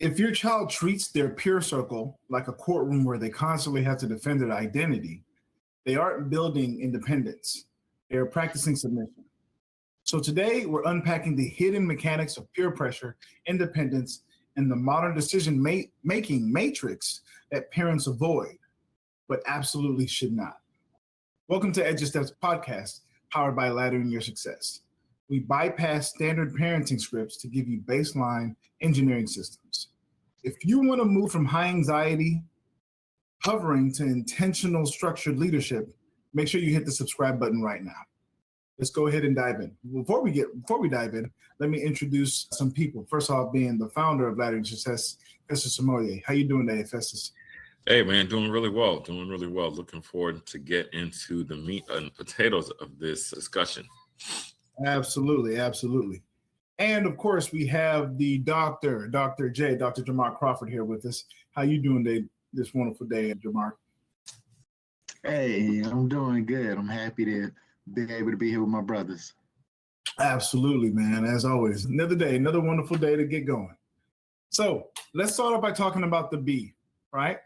If your child treats their peer circle like a courtroom where they constantly have to defend their identity, they aren't building independence. They're practicing submission. So today we're unpacking the hidden mechanics of peer pressure, independence, and the modern decision-making matrix that parents avoid, but absolutely should not. Welcome to Edge of Steps podcast, powered by Laddering Your Success. We bypass standard parenting scripts to give you baseline engineering systems. If you want to move from high anxiety, hovering to intentional structured leadership, make sure you hit the subscribe button right now. Let's go ahead and dive in. Before we dive in, let me introduce some people. First off, being the founder of Laddering Your Success, Festus Samoye. How you doing today, Festus? Hey man, doing really well. Looking forward to get into the meat and potatoes of this discussion. Absolutely. And of course, we have the Dr. Jamar Crawford here with us. How you doing today, this wonderful day, Jamar? Hey, I'm doing good. I'm happy to be able to be here with my brothers. Absolutely, man. As always, another day, another wonderful day to get going. So let's start off by talking about the B, right?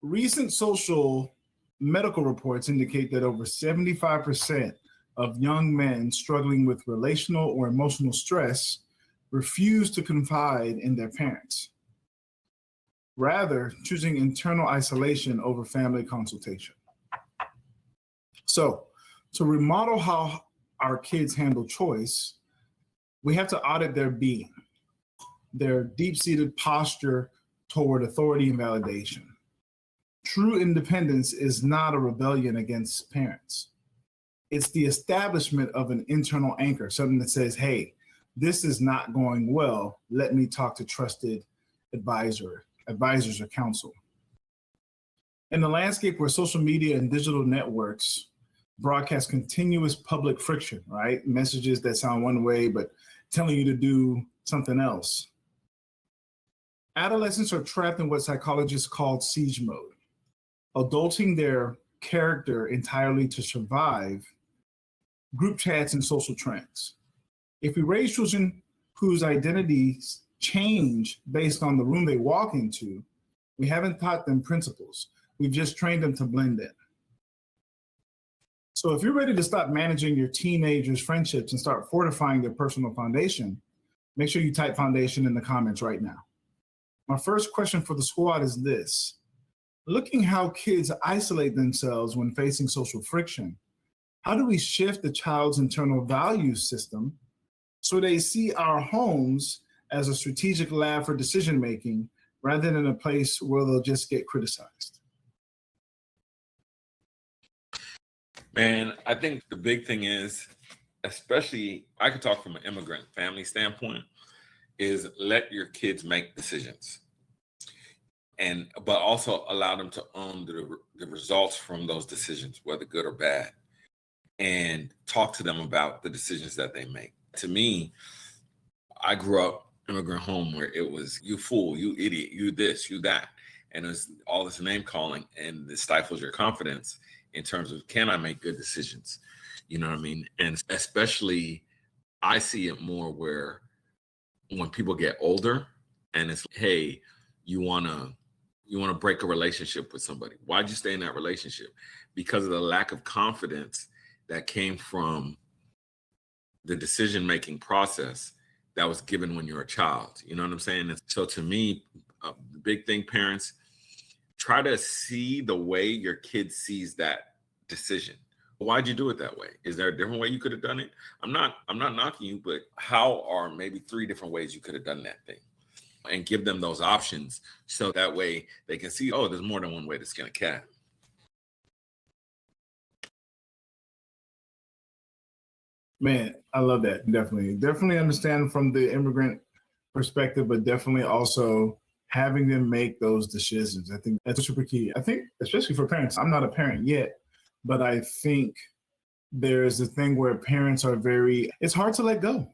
Recent social medical reports indicate that over 75% of young men struggling with relational or emotional stress refuse to confide in their parents, rather choosing internal isolation over family consultation. So to remodel how our kids handle choice, we have to audit their being, their deep-seated posture toward authority and validation. True independence is not a rebellion against parents. It's the establishment of an internal anchor, something that says, hey, this is not going well. Let me talk to trusted advisors or counsel. In the landscape where social media and digital networks broadcast continuous public friction, right? Messages that sound one way, but telling you to do something else. Adolescents are trapped in what psychologists call siege mode, adulting their character entirely to survive group chats and social trends. If we raise children whose identities change based on the room they walk into, we haven't taught them principles. We've just trained them to blend in. So if you're ready to stop managing your teenagers' friendships and start fortifying their personal foundation, make sure you type foundation in the comments right now. My first question for the squad is this. Looking how kids isolate themselves when facing social friction, how do we shift the child's internal value system so they see our homes as a strategic lab for decision-making rather than a place where they'll just get criticized? Man, I think the big thing is, especially I could talk from an immigrant family standpoint, is let your kids make decisions. But also allow them to own the results from those decisions, whether good or bad, and talk to them about the decisions that they make. To me, I grew up immigrant home where it was you fool, you idiot, you this, you that. And it's all this name calling, and it stifles your confidence in terms of, can I make good decisions? You know what I mean? And especially I see it more where when people get older and it's, hey, you want to break a relationship with somebody. Why'd you stay in that relationship? Because of the lack of confidence that came from the decision-making process that was given when you were a child. You know what I'm saying? And so to me, the big thing, parents, try to see the way your kid sees that decision. Why'd you do it that way? Is there a different way you could have done it? I'm not knocking you, but how are maybe 3 different ways you could have done that thing? And give them those options so that way they can see, oh, there's more than one way to skin a cat. Man, I love that. Definitely understand from the immigrant perspective, but definitely also having them make those decisions. I think that's super key. I think, especially for parents, I'm not a parent yet, but I think there's a thing where parents are it's hard to let go.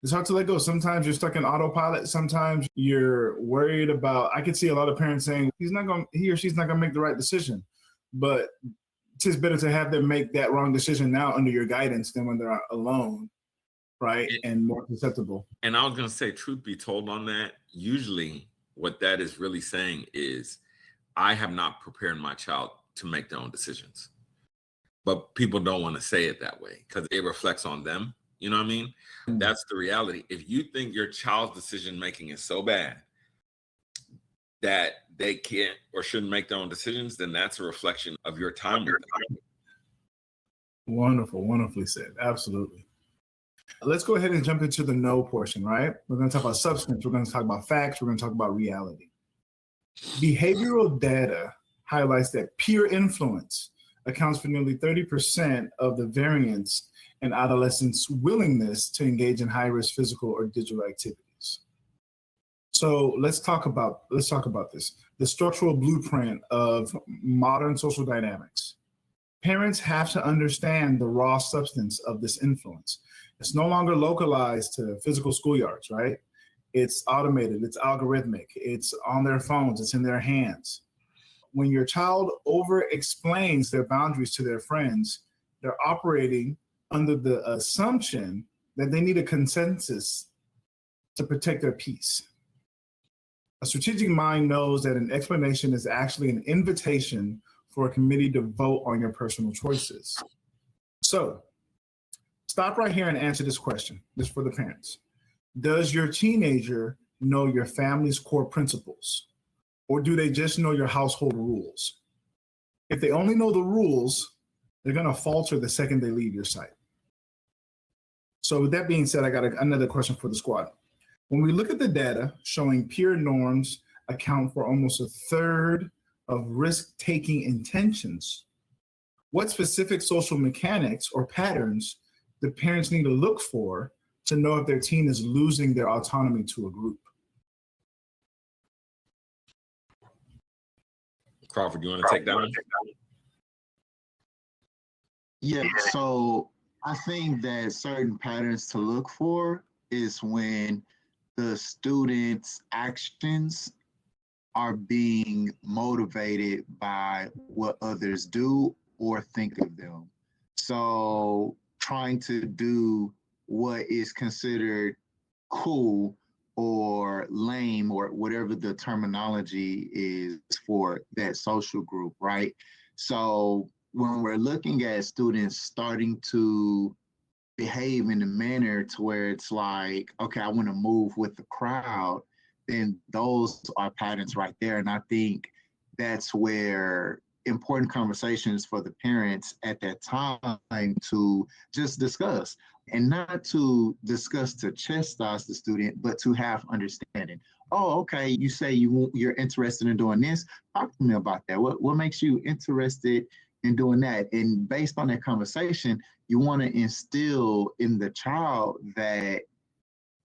It's hard to let go. Sometimes you're stuck in autopilot. Sometimes you're worried about, I could see a lot of parents saying, he or she's not gonna make the right decision. But it's better to have them make that wrong decision now under your guidance than when they're alone, right? And more susceptible. And I was gonna say, truth be told on that, usually what that is really saying is I have not prepared my child to make their own decisions. But people don't want to say it that way because it reflects on them. You know what I mean? That's the reality. If you think your child's decision making is so bad that they can't or shouldn't make their own decisions, then that's a reflection of your time with them. Wonderful, wonderfully said. Absolutely. Let's go ahead and jump into the no portion, right? We're going to talk about substance. We're going to talk about facts. We're going to talk about reality. Behavioral data highlights that peer influence accounts for nearly 30% of the variance in adolescents' willingness to engage in high-risk physical or digital activities. So let's talk about this. The structural blueprint of modern social dynamics. Parents have to understand the raw substance of this influence. It's no longer localized to physical schoolyards, right? It's automated, it's algorithmic, it's on their phones, it's in their hands. When your child over-explains their boundaries to their friends, they're operating under the assumption that they need a consensus to protect their peace. A strategic mind knows that an explanation is actually an invitation for a committee to vote on your personal choices. So, stop right here and answer this question. This is for the parents. Does your teenager know your family's core principles? Or do they just know your household rules? If they only know the rules, they're going to falter the second they leave your site. So with that being said, I got another question for the squad. When we look at the data showing peer norms account for almost a third of risk-taking intentions, what specific social mechanics or patterns do parents need to look for to know if their teen is losing their autonomy to a group? Crawford, you want to take that one? Yeah, so I think that certain patterns to look for is when the students' actions are being motivated by what others do or think of them. So trying to do what is considered cool or lame or whatever the terminology is for that social group, right? So when we're looking at students starting to behave in a manner to where it's like, okay, I want to move with the crowd, then those are patterns right there. And I think that's where important conversations for the parents at that time to just discuss, and not to discuss to chastise the student, but to have understanding. Oh, okay, you say you're interested in doing this. Talk to me about that. What makes you interested in doing that? And based on that conversation, you want to instill in the child that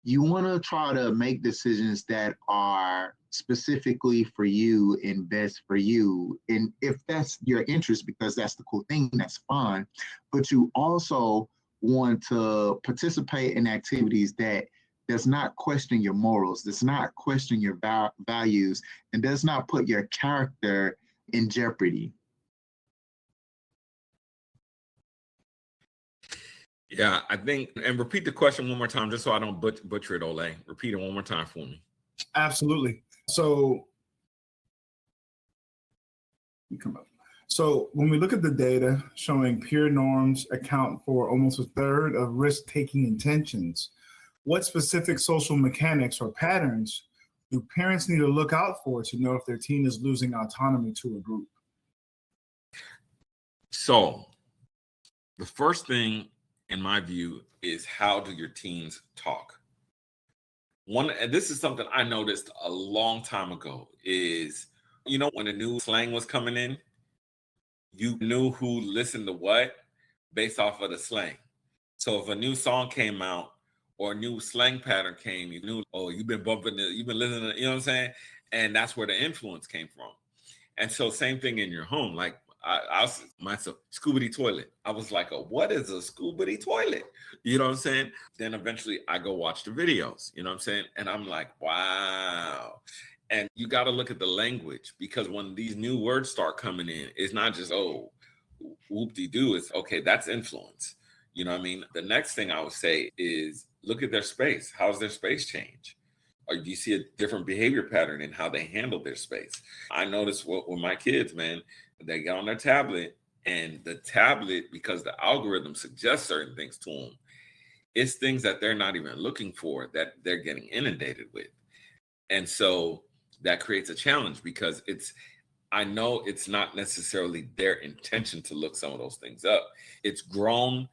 you want to try to make decisions that are specifically for you and best for you. And if that's your interest, because that's the cool thing, that's fine. But you also want to participate in activities that does not question your morals, does not question your values, and does not put your character in jeopardy. Yeah, I think, and repeat the question one more time, just so I don't butcher it, Ole. Repeat it one more time for me. Absolutely. So when we look at the data showing peer norms account for almost a third of risk-taking intentions, what specific social mechanics or patterns do parents need to look out for to know if their teen is losing autonomy to a group? So the first thing, in my view, is how do your teens talk? And this is something I noticed a long time ago, is, when a new slang was coming in, you knew who listened to what based off of the slang. So if a new song came out or a new slang pattern came, you knew, oh, you've been listening to, you know what I'm saying? And that's where the influence came from. And so same thing in your home. Like I was myself, Scoobity toilet. I was like, what is a Scoobity toilet? You know what I'm saying? Then eventually I go watch the videos, you know what I'm saying? And I'm like, wow. And you got to look at the language, because when these new words start coming in, it's not just, oh, whoop-de-doo. It's, okay, that's influence. You know what I mean? The next thing I would say is look at their space. How's their space change? Or do you see a different behavior pattern in how they handle their space? I noticed with my kids, man, they get on their tablet, and the tablet, because the algorithm suggests certain things to them, it's things that they're not even looking for that they're getting inundated with. And so that creates a challenge because I know it's not necessarily their intention to look some of those things up. It's grown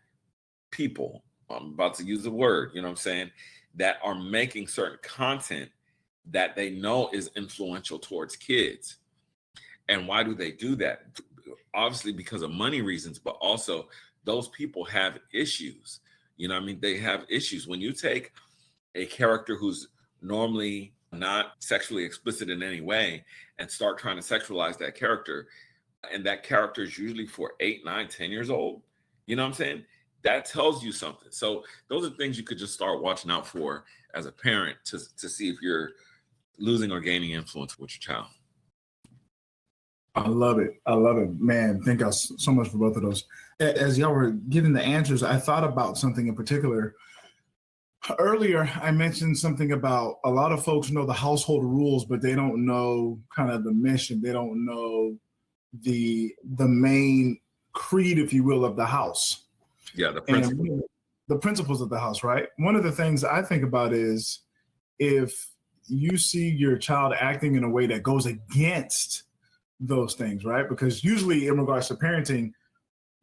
people, I'm about to use the word, you know what I'm saying, that are making certain content that they know is influential towards kids. And why do they do that? Obviously because of money reasons, but also those people have issues. You know what I mean? They have issues. When you take a character who's normally not sexually explicit in any way and start trying to sexualize that character, and that character is usually for 8, 9, 10 years old, you know what I'm saying? That tells you something. So those are things you could just start watching out for as a parent to see if you're losing or gaining influence with your child. I love it. I love it. Man, thank you so much for both of those. As y'all were giving the answers, I thought about something in particular. Earlier, I mentioned something about a lot of folks know the household rules, but they don't know kind of the mission. They don't know the main creed, if you will, of the house. Yeah, the principles. And the principles of the house, right? One of the things I think about is if you see your child acting in a way that goes against those things, right? Because usually in regards to parenting,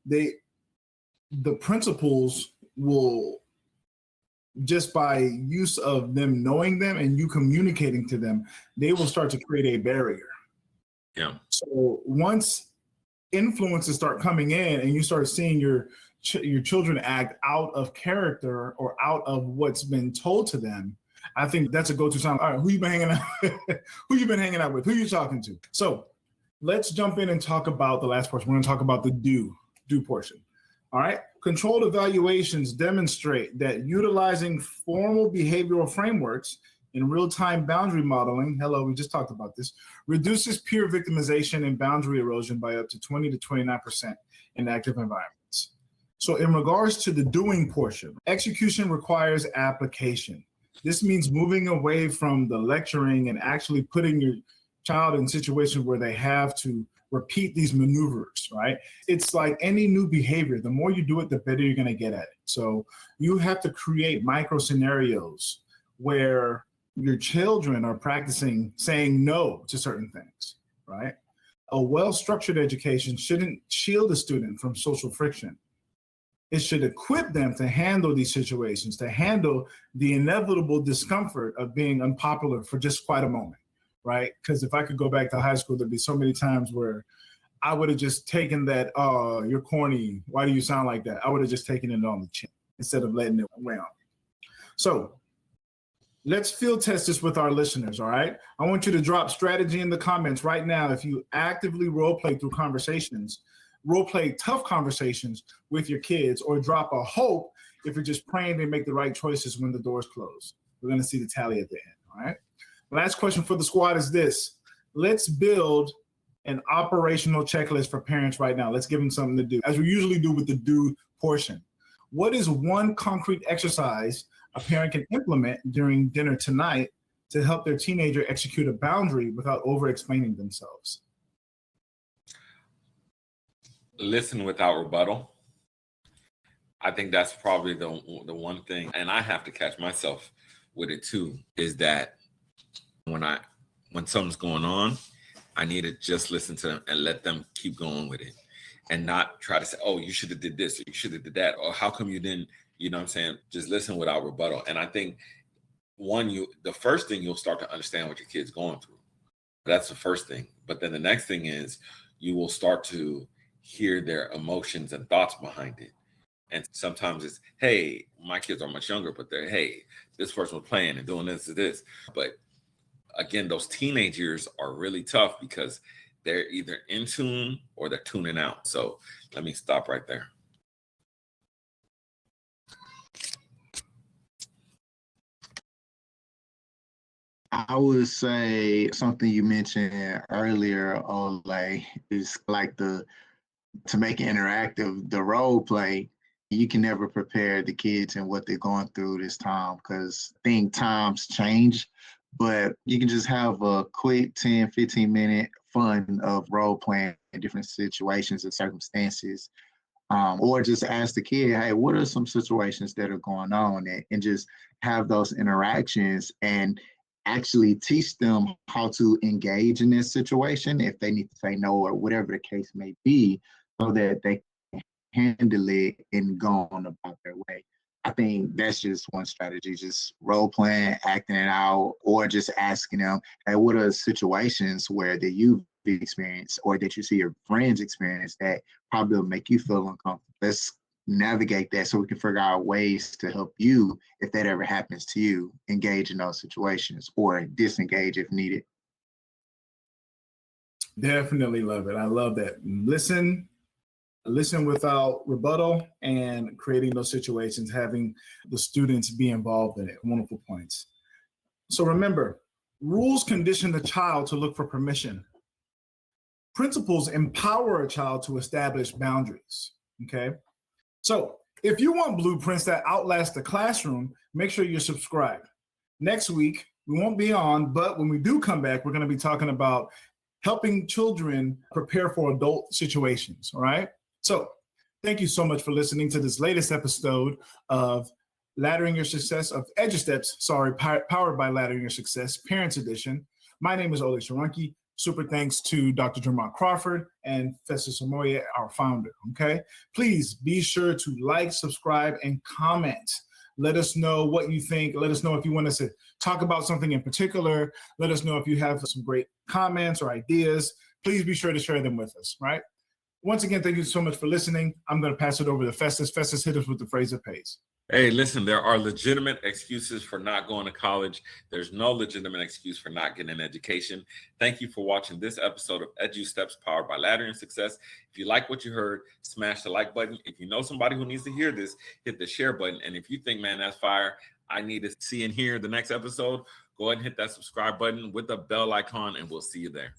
the principles will, just by use of them knowing them and you communicating to them, they will start to create a barrier. Yeah. So once influences start coming in and you start seeing your children act out of character or out of what's been told to them, I think that's a go-to sign. All right, who you been hanging out? Who you been hanging out with? Who you talking to? So let's jump in and talk about the last portion. We're going to talk about the do portion. All right. Controlled evaluations demonstrate that utilizing formal behavioral frameworks in real-time boundary modeling, we just talked about this, reduces peer victimization and boundary erosion by up to 20 to 29% in active environments. So in regards to the doing portion, execution requires application. This means moving away from the lecturing and actually putting your child in situations where they have to repeat these maneuvers, right? It's like any new behavior. The more you do it, the better you're going to get at it. So you have to create micro scenarios where your children are practicing saying no to certain things, right? A well-structured education shouldn't shield a student from social friction. It should equip them to handle these situations, to handle the inevitable discomfort of being unpopular for just quite a moment. Right? Because if I could go back to high school, there'd be so many times where I would have just taken that, oh, you're corny. Why do you sound like that? I would have just taken it on the chin instead of letting it weigh on. So let's field test this with our listeners, all right? I want you to drop strategy in the comments right now. If you actively role play through conversations, role play tough conversations with your kids, or drop a hope if you're just praying they make the right choices when the doors close. We're going to see the tally at the end, all right? Last question for the squad is this. Let's build an operational checklist for parents right now. Let's give them something to do, as we usually do with the do portion. What is one concrete exercise a parent can implement during dinner tonight to help their teenager execute a boundary without over-explaining themselves? Listen without rebuttal. I think that's probably the one thing, and I have to catch myself with it too, is that when something's going on, I need to just listen to them and let them keep going with it, and not try to say, oh, you should have did this, or you should have did that, or how come you didn't, you know what I'm saying? Just listen without rebuttal. And I think the first thing, you'll start to understand what your kid's going through. That's the first thing. But then the next thing is you will start to hear their emotions and thoughts behind it. And sometimes it's, hey, my kids are much younger, but they're, hey, this person was playing and doing this and this. But again, those teenage years are really tough because they're either in tune or they're tuning out. So let me stop right there. I would say something you mentioned earlier, Ole, is like to make it interactive, the role play. You can never prepare the kids and what they're going through this time, because I think times change but you can just have a quick 10, 15-minute fun of role playing in different situations and circumstances. Or just ask the kid, hey, what are some situations that are going on? And just have those interactions and actually teach them how to engage in this situation if they need to say no or whatever the case may be, so that they can handle it and go on about their way. I think that's just one strategy, just role playing, acting it out, or just asking them, hey, what are situations where that you've experienced or that you see your friends experience that probably will make you feel uncomfortable? Let's navigate that so we can figure out ways to help you if that ever happens to you, engage in those situations or disengage if needed. Definitely love it. I love that. Listen without rebuttal, and creating those situations, having the students be involved in it. Wonderful points. So remember, rules condition the child to look for permission. Principles empower a child to establish boundaries. Okay. So if you want blueprints that outlast the classroom, make sure you're subscribed. Next week, we won't be on, but when we do come back, we're going to be talking about helping children prepare for adult situations. All right. So thank you so much for listening to this latest episode of Laddering Your Success of EduSteps, powered by Laddering Your Success, Parents Edition. My name is Ole Sharanki. Super thanks to Dr. Jermont Crawford and Festus Samoye, our founder. Okay. Please be sure to like, subscribe, and comment. Let us know what you think. Let us know if you want us to talk about something in particular. Let us know if you have some great comments or ideas. Please be sure to share them with us, right? Once again, thank you so much for listening. I'm going to pass it over to Festus. Festus, hit us with the phrase that pays. Hey, listen, there are legitimate excuses for not going to college. There's no legitimate excuse for not getting an education. Thank you for watching this episode of EduSteps, powered by Laddering Success. If you like what you heard, smash the like button. If you know somebody who needs to hear this, hit the share button. And if you think, man, that's fire, I need to see and hear the next episode, go ahead and hit that subscribe button with the bell icon, and we'll see you there.